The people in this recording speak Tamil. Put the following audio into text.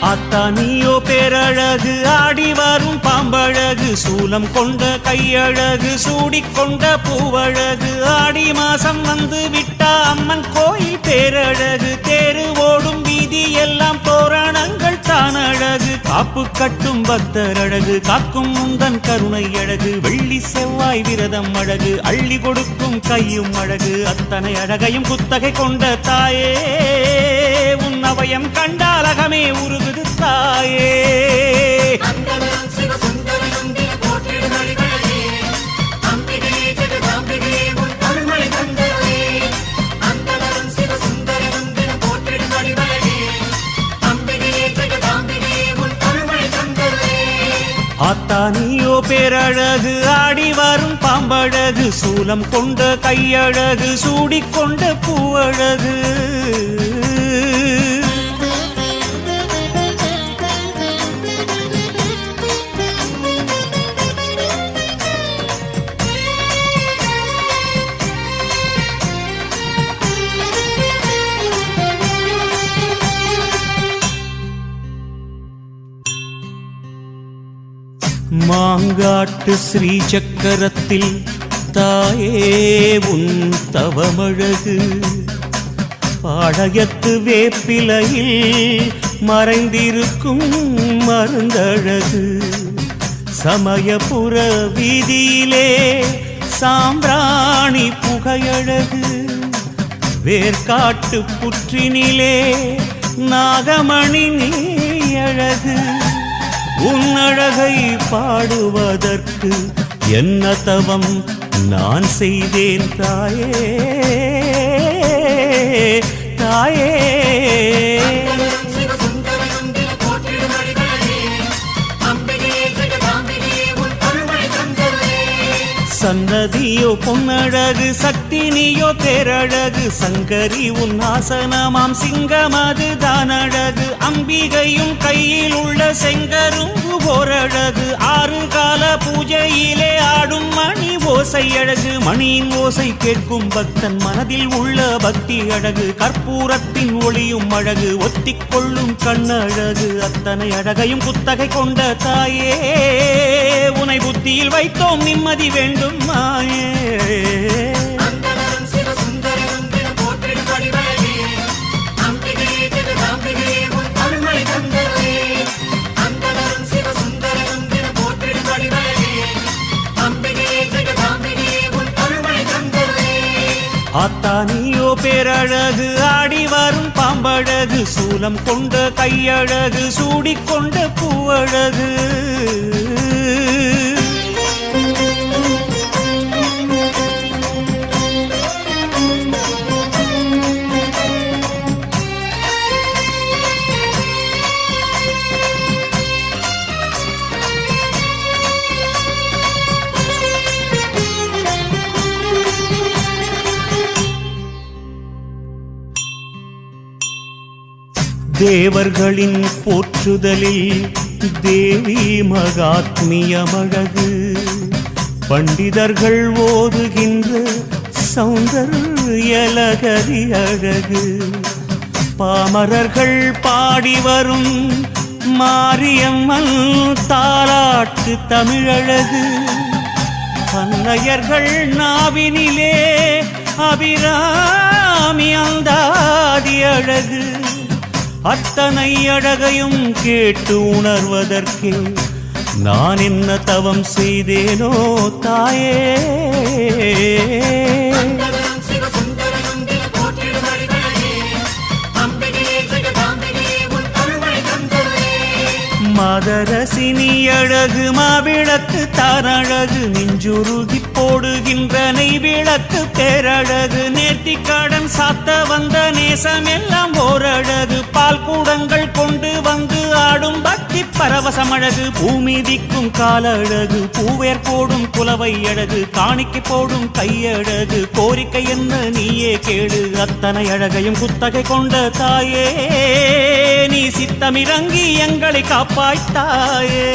ஆத்தானியோ பேரழகு ஆடி வரும் பாம்பழகு சூலம் கொண்ட கையழகு சூடிக்கொண்ட பூவழகு ஆடி மாசம் வந்து விட்டா அம்மன் கோயில் பேரழகு தேரு ஓடும் வீதி எல்லாம் தோரணங்கள் தான் அழகு காப்பு கட்டும் பக்தர் அழகு காக்கும் முந்தன் கருணை அழகு வெள்ளி செவ்வாய் விரதம் அழகு அள்ளி கொடுக்கும் கையும் அழகு அத்தனை அழகையும் குத்தகை கொண்ட தாயே உன் அவயம் கண்டால் அகமே உருகுது தாயே. ஆத்தானியோ பேரழகு ஆடி வரும் பாம்பழகு சூலம் கொண்ட கையழகு சூடிக்கொண்ட பூவழகு. மாங்காட்டு ஸ்ரீ சக்கரத்தில் தாயே உன் தவமழகு பாடயத்து வேப்பிலையில் மறைந்திருக்கும் மருந்தழகு சமயபுர வீதியிலே சாம்பிராணி புகையழகு வேர்காட்டு புற்றினிலே நாகமணி நீயழகு உன்னழகை பாடுவதற்கு என்ன தவம் நான் செய்தேன் தாயே தாயே. சன்னதியோ பொன்னழகு சக்தி நீயோ பேரழகு சங்கரி உன் ஆசனமாம் சிங்கமது தான் அழகு அம்பிகையும் கையில் உள்ள செங்கரும்பு ஓரழகு ஆறு கால பூஜையிலே ஆடும் மணி ஓசை அழகு மணியின் ஓசை கேட்கும் பக்தன் மனதில் உள்ள பக்தி அழகு கற்பூரத்தின் ஒளியும் அழகு ஒத்திக்கொள்ளும் கண்ணழகு அத்தனை அழகையும் குத்தகை கொண்ட தாயே உனை புத்தியில் வைத்தோம் நிம்மதி வேண்டும் மாயே. ஆத்தானியோ பேரழகு ஆடி வரும் பாம்பழகு சூலம் கொண்ட கையழகு சூடிக்கொண்ட பூவழகு. தேவர்களின் போற்றுதலில் தேவி மகாத்மியமழகு பண்டிதர்கள் ஓதுகின்ற சௌந்தர்யலகரி அழகு பாமரர்கள் பாடி வரும் மாரியம்மன் தாலாட்டு தமிழழகு பன்னையர்கள் நாவினிலே அபிராமி அந்தாதி அழகு அத்தனை அழகையும் கேட்டு உணர்வதற்கே நான் என்ன தவம் செய்தேனோ தாயே. மதரசினி அழகு மாவிளக்கு தானழகு நெஞ்சுருகி போடுகின்ற நெய் விளக்கு பேரழகு நேர்த்திக்கடன் சாத்த வந்த நேசம் எல்லாம் ஓரழகு பால் கூடங்கள் கொண்டு வந்து ஆடும் பக்தி பரவசமழகு பூமிதிக்கும் கால அழகு பூவேர் போடும் குலவை அழகு காணிக்கை போடும் கையழகு கோரிக்கை என்ன நீயே கேடு அத்தனை அழகையும் குத்தகை கொண்ட தாயே நீ சித்தமிறங்கி எங்களை காப்பாய்த்தாயே.